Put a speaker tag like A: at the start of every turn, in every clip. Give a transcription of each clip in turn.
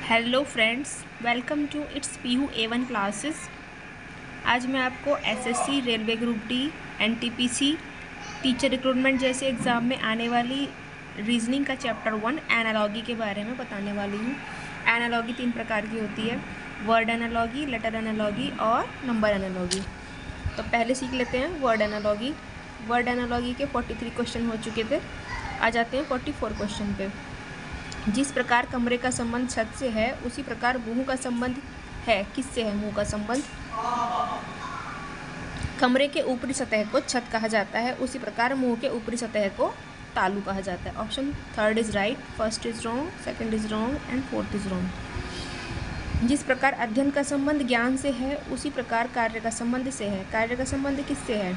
A: Hello friends, welcome to its PU A1 classes. आज मैं आपको SSC, railway group D, NTPC, teacher recruitment जैसे exam में आने वाली रीजनिंग का चैप्टर 1 एनालॉजी के बारे में बताने वाली हूँ। एनालॉजी 3 प्रकार की होती है, वर्ड एनालॉजी, लेटर एनालॉजी और नंबर एनालॉजी। तो पहले सीख लेते हैं वर्ड एनालॉजी। वर्ड एनालॉजी के 43 क्वेश्चन हो चुके थे, आ जाते हैं 44 क्वेश्चन पे। जिस प्रकार कमरे का संबंध छत से है, उसी प्रकार मुंह का संबंध है। किससे है मुंह का संबंध? कमरे के ऊपरी सतह को छत कहा जाता है, उसी प्रकार मुंह के ऊपरी सतह को तालू कहा जाता है। Option 3 is right, first is wrong, second is wrong and fourth is wrong. जिस प्रकार अध्ययन का संबंध ज्ञान से है, उसी प्रकार कार्य का संबंध से है। कार्य का संबंध किससे है?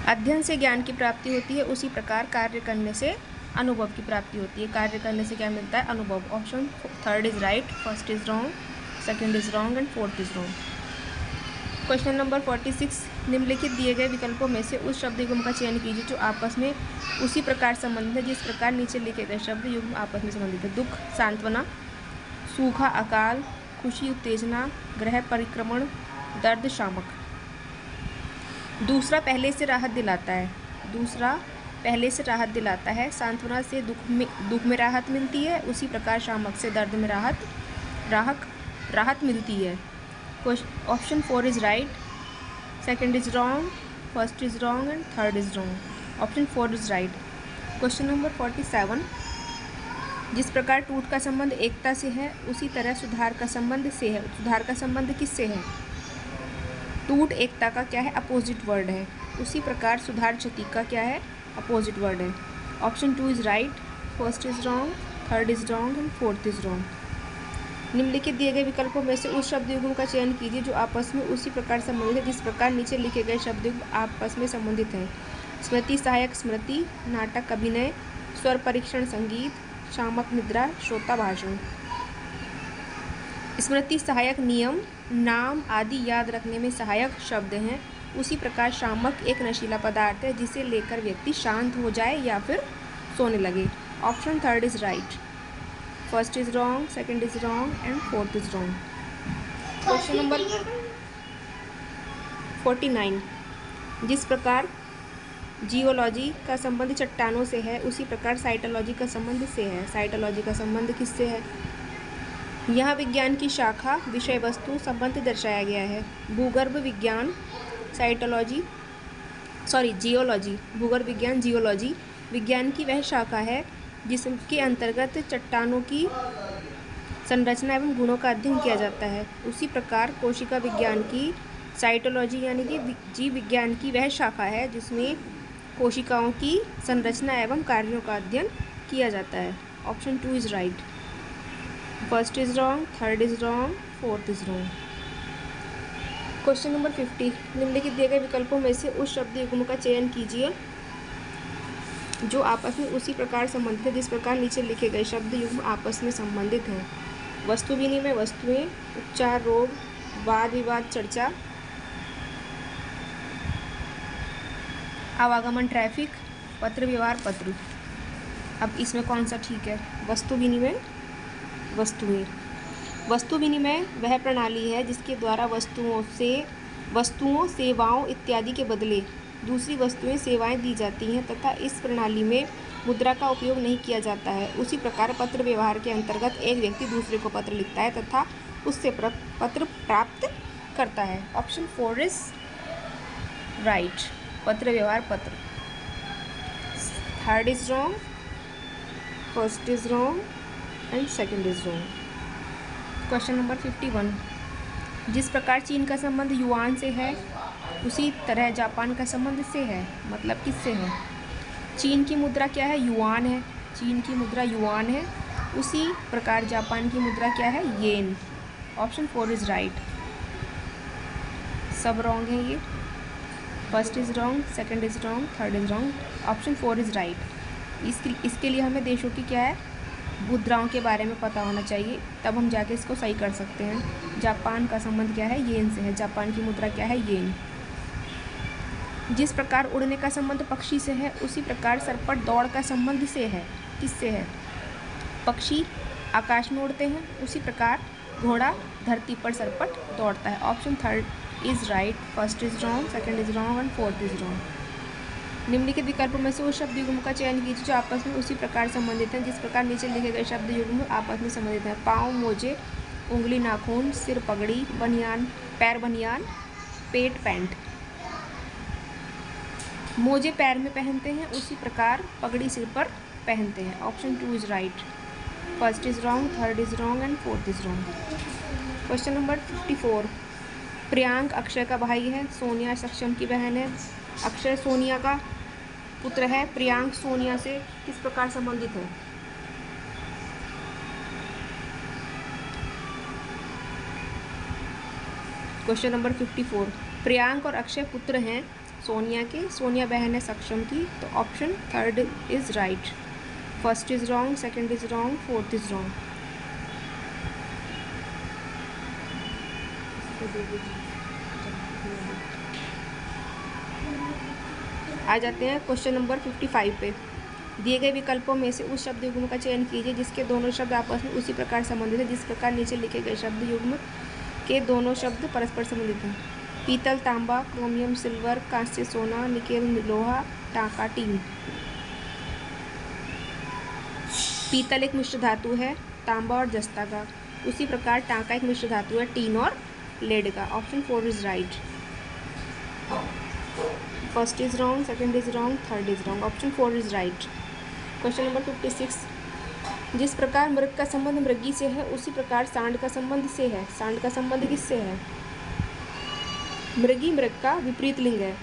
A: अध्ययन से ज्ञान की प्राप्ति होती है, उसी प्रकार कार्य करने से अनुभव की प्राप्ति होती है। कार्य करने से क्या मिलता है? अनुभव। Option 3 is right, first is wrong, second is wrong and fourth is wrong. Question number 46, निम्नलिखित दिए गए विकल्पों में से उस शब्द युग्म का चयन कीजिए जो आपस में उसी प्रकार संबंधित है जिस प्रकार नीचे लिखे गए शब्द युग्म आपस में संबंधित है। दुख सांत्वना, सूखा अकाल, खुशी उत्तेजना, ग्रह परिक्रमण, दर्द शामक। दूसरा पहले से राहत दिलाता है। दूसरा पहले से राहत दिलाता है। सांत्वना से दुख में राहत मिलती है, उसी प्रकार शामक से दर्द में राहत मिलती है। Option 4 is right, second is wrong, first is wrong and third is wrong. Option 4 is right. Question number 47, जिस प्रकार टूट का संबंध एकता से है, उसी तरह सुधार का संबंध से है। सुधार का संबंध किससे है? टूट एकता का क्या है? अपोजिट वर्ड है, उसी प्रकार सुधार क्षति का क्या है? अपोजिट वर्ड है। Option 2 is right, first is wrong, third is wrong and fourth is wrong. निम्नलिखित दिए गए विकल्पों में से उस शब्द युग्म का चयन कीजिए जो आपस में उसी प्रकार संबंधित है जिस प्रकार नीचे लिखे गए शब्द युग्म आपस में संबंधित हैं। स्मृति सहायक स्मृति, नाटक अभिनय, स्वर परीक्षण संगीत, शामक निद्रा, श्रोता भाषण। स्मृति सहायक नियम, नाम आदि याद रखने में सहायक शब्द हैं, उसी प्रकार शामक एक नशीला पदार्थ है जिसे लेकर व्यक्ति शांत हो जाए या फिर सोने लगे। Option 3 is right, first is wrong, second is wrong and fourth is wrong. Question number 49, जिस प्रकार जियोलॉजी का संबंध चट्टानों से है, उसी प्रकार साइटोलॉजी का संबंध से है। साइटोलॉजी का संबंध किससे है? यहाँ विज्ञान की शाखा, विषय वस्तु संबंध दर्शाया गया है। भूगर्भ विज्ञान जियोलॉजी, भूगर्भ विज्ञान जियोलॉजी विज्ञान की वह शाखा है जिसके अंतर्गत चट्टानों की संरचना एवं गुणों का अध्ययन किया जाता है। उसी प्रकार कोशिका विज्ञान की साइटोलॉजी यानी कि जीव विज्ञान की वह शाखा है जिसमें कोशिकाओं की संरचना एवं कार्यों का अध्ययन किया जाता है। Option 2 is right, first is wrong, third is wrong, fourth is wrong. Question number 50, निम्नलिखित दिए गए विकल्पों में से उस शब्द युग्म का चयन कीजिए जो आपस में उसी प्रकार संबंधित है जिस प्रकार नीचे लिखे गए शब्द युग्म आपस में संबंधित हैं। वस्तु विनिमय, वस्तुएं, उपचार, रोग, वाद विवाद, चर्चा, आवागमन, ट्रैफिक, पत्र व्यवहार, पत्र। अब इसमें कौन सा ठीक है? वस्तु विनिमय, वस्तुएं। वस्तु विनिमय वह प्रणाली है जिसके द्वारा वस्तुओं सेवाओं इत्यादि के बदले दूसरी वस्तुएं सेवाएं दी जाती हैं तथा इस प्रणाली में मुद्रा का उपयोग नहीं किया जाता है। उसी प्रकार पत्र व्यवहार के अंतर्गत एक व्यक्ति दूसरे को पत्र लिखता है तथा उससे पत्र प्राप्त करता है। ऑप्शन 4 इज राइट, पत्र व्यवहार, पत्र। Third is wrong, first is wrong and second is wrong. Question number 51, जिस प्रकार चीन का संबंध युआन से है, उसी तरह जापान का संबंध से है। मतलब किससे है? चीन की मुद्रा क्या है? युआन है। चीन की मुद्रा युआन है, उसी प्रकार जापान की मुद्रा क्या है? येन। ऑप्शन 4 इज राइट, सब रॉन्ग है ये। First is wrong, second is wrong, third is wrong. Option 4 is right. इसके लिए हमें देशों की क्या है? मुद्राओं के बारे में पता होना चाहिए, तब हम जाके इसको सही कर सकते हैं। जापान का संबंध क्या है? येन से है। जापान की मुद्रा क्या है? येन। जिस प्रकार उड़ने का संबंध पक्षी से है, उसी प्रकार सरपट दौड़ का संबंध से है। किससे है? पक्षी आकाश में उड़ते हैं, उसी प्रकार घोड़ा धरती पर सरपट दौड़ता है। Option third is right, first is wrong, second is wrong and fourth is wrong. निम्नलिखित विकल्पों में से उस शब्द युग्म का चयन कीजिए जो आपस में उसी प्रकार संबंधित हैं जिस प्रकार नीचे लिखे गए शब्द युग्म आपस में संबंधित हैं। पाँव मोजे, उंगली नाखून, सिर पगड़ी, बनियान पैर बनियान, पेट पैंट। मोजे पैर में पहनते हैं, उसी प्रकार पगड़ी सिर पर पहनते हैं। Option 2 is right, first is wrong, third is wrong and fourth is wrong. Question number 54। Priyank Akshay का भाई है, सोनिया सक्षम की बहन है। अक्षय सोनिया का पुत्र है, प्रियांक सोनिया से किस प्रकार संबंधित है? Question number 54। प्रियांक और अक्षय पुत्र हैं सोनिया के, सोनिया बहन है सक्षम की, तो option third is right, first is wrong, second is wrong, fourth is wrong. आ जाते हैं क्वेश्चन नंबर 55 पे। दिए गए विकल्पों में से उस शब्द युग्म का चयन कीजिए जिसके दोनों शब्द आपस में उसी प्रकार संबंधित हैं जिस प्रकार नीचे लिखे गए शब्द युग्म के दोनों शब्द परस्पर संबंधित हैं। पीतल तांबा, क्रोमियम सिल्वर, कांस्य सोना, निकेल लोहा, टांका टीन। पीतल एक मिश्र धातु है तांबा और जस्ता का, उसी प्रकार टांका एक मिश्र धातु है टीन और लेड का। Option 4 is right, first is wrong, second is wrong, third is wrong. Option 4 is right. Question number 56। जिस प्रकार मृग का संबंध मृगी से है उसी प्रकार सांड का संबंध से है। सांड का संबंध किससे है? मृगी मृग का विपरीत लिंग है,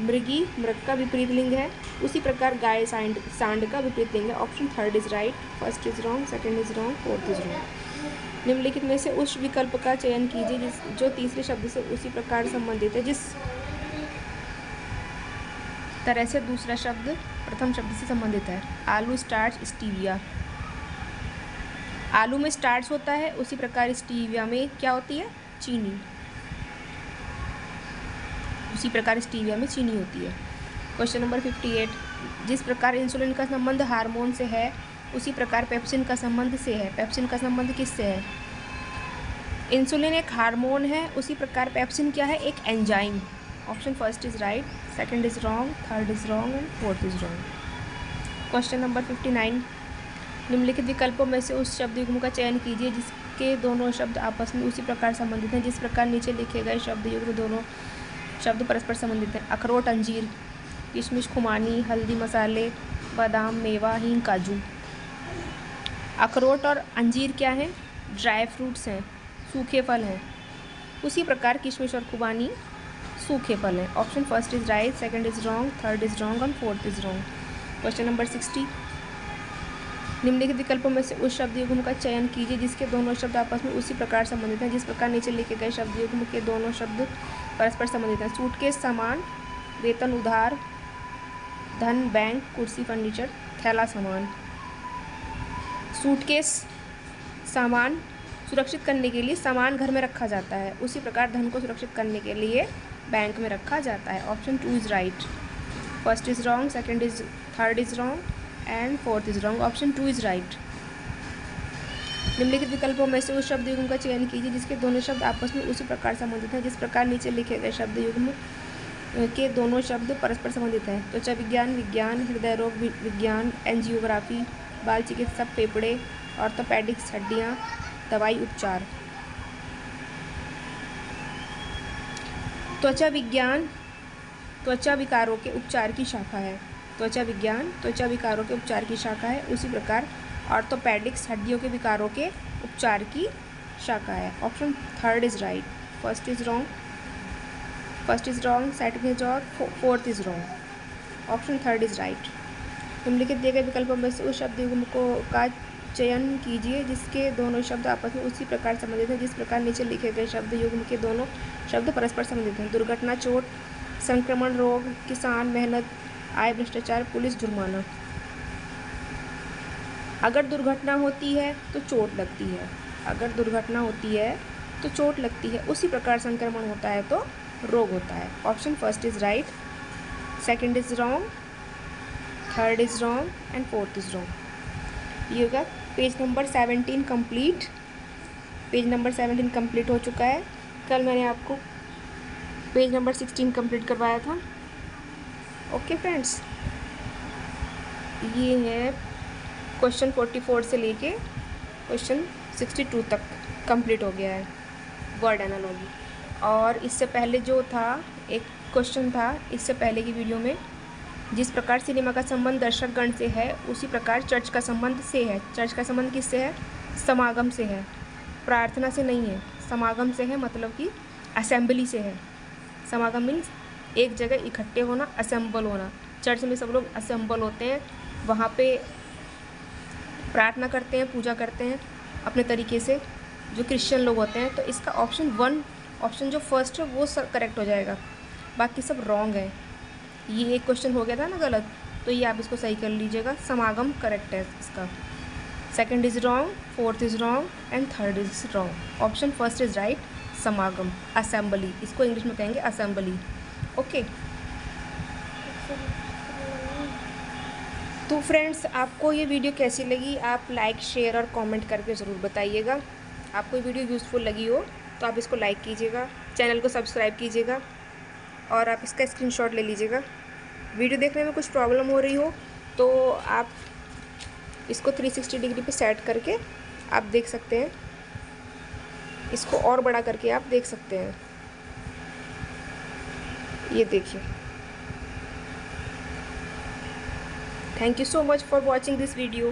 A: मृगी मृग का विपरीत लिंग है, उसी प्रकार गाय सांड का विपरीत लिंग है। Option third is right, first is wrong, second is wrong, fourth is wrong. निम्नलिखित में से उस विकल्प का चयन कीजिए जो तीसरे शब्द से उसी प्रकार संबंधित है जिस तरह से दूसरा शब्द प्रथम शब्द से संबंधित है। आलू, स्टार्च, स्टीविया। आलू में स्टार्च होता है, उसी प्रकार स्टीविया में क्या होती है? चीनी। उसी प्रकार स्टीविया में चीनी होती है। Question number 58। जिस प्रकार इंसुलिन का संबंध हार्मोन से है उसी प्रकार पेप्सिन का संबंध से है। पेप्सिन का संबंध किससे है? इंसुलिन एक हार्मोन है, उसी प्रकार पेप्सिन क्या है? एक enzyme. Option first is right, second is wrong, third is wrong and fourth is wrong. Question number 59। निम्नलिखित विकल्पों में से उस शब्द युग्म का चयन कीजिए जिसके दोनों शब्द आपस में उसी प्रकार संबंधित हैं जिस प्रकार नीचे लिखे गए शब्द युग्म दोनों शब्द परस्पर संबंधित हैं। अखरोट, अंजीर, किशमिश, खुमानी, हल्दी, मसाले, बादाम, मेवा, हींग, काजू। अखरोट और अंजीर क्या हैं? ड्राई फ्रूट्स हैं, सूखे फल हैं, उसी प्रकार किशमिश और खुबानी सूखे फल हैं। Option first is right, second is wrong, third is wrong और fourth is wrong. Question number 60। निम्नलिखित विकल्पों में से उस शब्द युग्म का चयन कीजिए जिसके दोनों शब्द आपस में उसी प्रकार संबंधित हैं जिस प्रकार नीचे लिखे गए शब्द युग्म के दोनों शब्द परस्पर संबंधित हैं। सूटकेस सामान, वेतन उधार, धन बैंक, कुर्सी फर्नीचर, थैला सामान। सूटकेस सामान सुरक्षित करने के लिए सामान घर में रखा जाता है, उसी प्रकार धन को सुरक्षित करने के लिए बैंक में रखा जाता है। Option 2 is right, first is wrong, second is third is wrong and fourth is wrong. Option 2 is right. निम्नलिखित विकल्पों में से उस शब्द युग्म का चयन कीजिए जिसके दोनों शब्द आपस में उसी प्रकार संबंधित हैं जिस प्रकार नीचे लिखे गए शब्द युग्म के दोनों शब्द परस्पर संबंधित हैं। त्वचा विज्ञान, विज्ञान, हृदय रोग विज्ञान, एंजियोग्राफी, बाल चिकित्सा, फेफड़े, ऑर्थोपेडिक्स, हड्डियाँ, दवाई उपचार। त्वचा विज्ञान त्वचा विकारों के उपचार की शाखा है। त्वचा विज्ञान त्वचा विकारों के उपचार की शाखा है, उसी प्रकार ऑर्थोपेडिक्स हड्डियों के विकारों के उपचार की शाखा है। Option third is right, first is wrong, second is wrong, fourth is wrong. Option third is right. निम्नलिखित दिए गए विकल्पों में से उस शब्द युग्म का चयन कीजिए जिसके दोनों शब्द आपस में उसी प्रकार संबंधित हैं जिस प्रकार नीचे लिखे गए शब्द युग्म के दोनों शब्द परस्पर संबंधित हैं। दुर्घटना, चोट, संक्रमण, रोग, किसान, मेहनत, आय, भ्रष्टाचार, पुलिस, जुर्माना। अगर दुर्घटना होती है तो चोट लगती है, अगर दुर्घटना होती है तो चोट लगती है, उसी प्रकार संक्रमण होता है तो रोग होता है। Option first is right, second is wrong, third is wrong and fourth is wrong. ये होगा page number 17 complete. Page number 17 complete हो चुका है। कल मैंने आपको पेज नंबर 16 कंप्लीट करवाया था। ओके फ्रेंड्स, ये है क्वेश्चन 44 से लेके क्वेश्चन 62 तक कंप्लीट हो गया है वर्ड एनालॉजी। और इससे पहले जो था एक क्वेश्चन था इससे पहले की वीडियो में, जिस प्रकार सिनेमा का संबंध दर्शकगण से है उसी प्रकार चर्च का संबंध से है। चर्च का संबंध किससे है? समागम से है, प्रार्थना से नहीं है। समागम से है मतलब कि असेंबली से है। समागम मीन्स एक जगह इकट्ठे होना, असेंबल होना। चर्च में सब लोग असेंबल होते हैं, वहाँ पे प्रार्थना करते हैं, पूजा करते हैं अपने तरीके से, जो क्रिश्चियन लोग होते हैं। तो इसका ऑप्शन जो फर्स्ट है वो सब करेक्ट हो जाएगा, बाकी सब रॉन्ग है। ये एक क्वेश्चन हो गया था ना गलत, तो ये आप इसको सही कर लीजिएगा। समागम करेक्ट है इसका। Second is wrong, fourth is wrong and third is wrong. Option first is right, समागम, असेंबली। इसको इंग्लिश में कहेंगे असेंबली। ओके, तो फ्रेंड्स आपको ये वीडियो कैसी लगी आप लाइक, शेयर और कमेंट करके ज़रूर बताइएगा। आपको ये वीडियो यूज़फुल लगी हो तो आप इसको लाइक कीजिएगा, चैनल को सब्सक्राइब कीजिएगा और आप इसका स्क्रीनशॉट ले लीजिएगा। वीडियो देखने में कुछ प्रॉब्लम हो रही हो तो आप इसको 360 डिग्री पे सेट करके आप देख सकते हैं, इसको और बड़ा करके आप देख सकते हैं। ये देखिए। Thank you so much for watching this video.